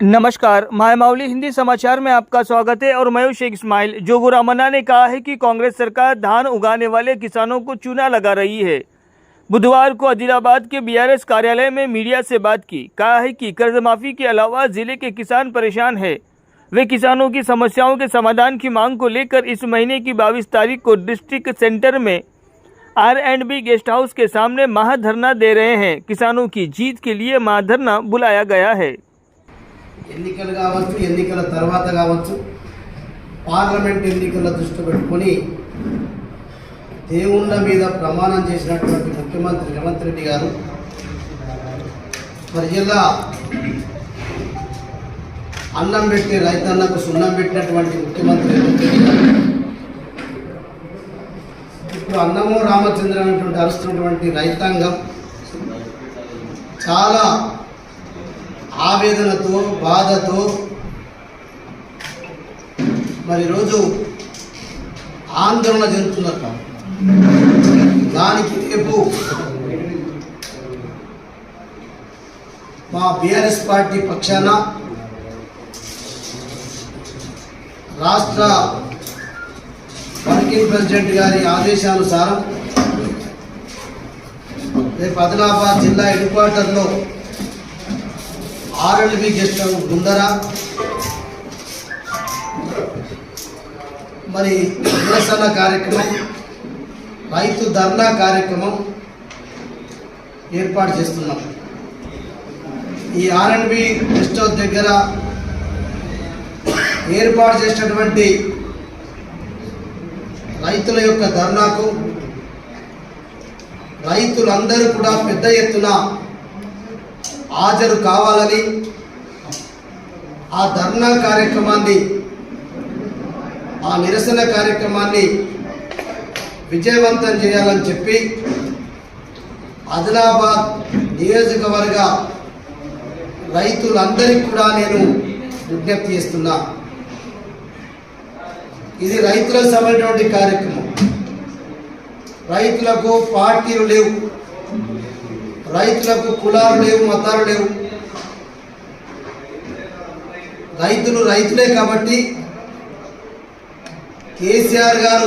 नमस्कार, मायमावली हिंदी समाचार में आपका स्वागत है और मैं शेख इस्माइल। जोगू रामन्ना ने कहा है कि कांग्रेस सरकार धान उगाने वाले किसानों को चूना लगा रही है। बुधवार को आदिलाबाद के बीआरएस कार्यालय में मीडिया से बात की। कहा है कि कर्ज माफी के अलावा जिले के किसान परेशान है। वे किसानों की समस्याओं के समाधान की मांग को लेकर इस महीने की 22 तारीख को डिस्ट्रिक्ट सेंटर में R&B गेस्ट हाउस के सामने महाधरना दे रहे हैं। किसानों की जीत के लिए महाधरना बुलाया गया है। ఎన్నికలు కావచ్చు, ఎన్నికల తర్వాత కావచ్చు, పార్లమెంట్ ఎన్నికల దృష్టి పెట్టుకొని దేవుళ్ళ మీద ప్రమాణం చేసినటువంటి ముఖ్యమంత్రి రేవంత్ రెడ్డి గారు ప్రజల అన్నం పెట్టి రైతన్నకు సున్నం పెట్టినటువంటి ముఖ్యమంత్రి రేవంత్ రెడ్డి గారు ఇప్పుడు అన్నమో రామచంద్ర అనేటువంటి అరుస్తున్నటువంటి రైతాంగం చాలా ఆవేదనతో బాధతో మరి రోజు ఆందోళన చెందుతున్నారు. దానికి రేపు మా బీఆర్ఎస్ పార్టీ పక్షాన రాష్ట్ర వర్కింగ్ ప్రెసిడెంట్ గారి ఆదేశానుసారం రేపు ఆదిలాబాద్ జిల్లా హెడ్ క్వార్టర్లో R&B గెస్ట్ హౌస్ ముందర మరి నిరసన కార్యక్రమం, రైతు ధర్నా కార్యక్రమం ఏర్పాటు చేస్తున్నాం. ఈ R&B గెస్ట్ హౌస్ దగ్గర ఏర్పాటు చేసినటువంటి రైతుల యొక్క ధర్నాకు రైతులందరూ కూడా పెద్ద ఎత్తున హాజరు కావాలని, ఆ ధర్నా కార్యక్రమాన్ని, ఆ నిరసన కార్యక్రమాన్ని విజయవంతం చేయాలని చెప్పి ఆదిలాబాద్ నియోజకవర్గ రైతులందరికీ కూడా నేను విజ్ఞప్తి చేస్తున్నా. ఇది రైతులకు సంబంధించినటువంటి కార్యక్రమం. రైతులకు పార్టీలు లేవు, రైతులకు కులాలు లేవు, మతాలు లేవు. రైతులు రైతులే కాబట్టి కేసీఆర్ గారు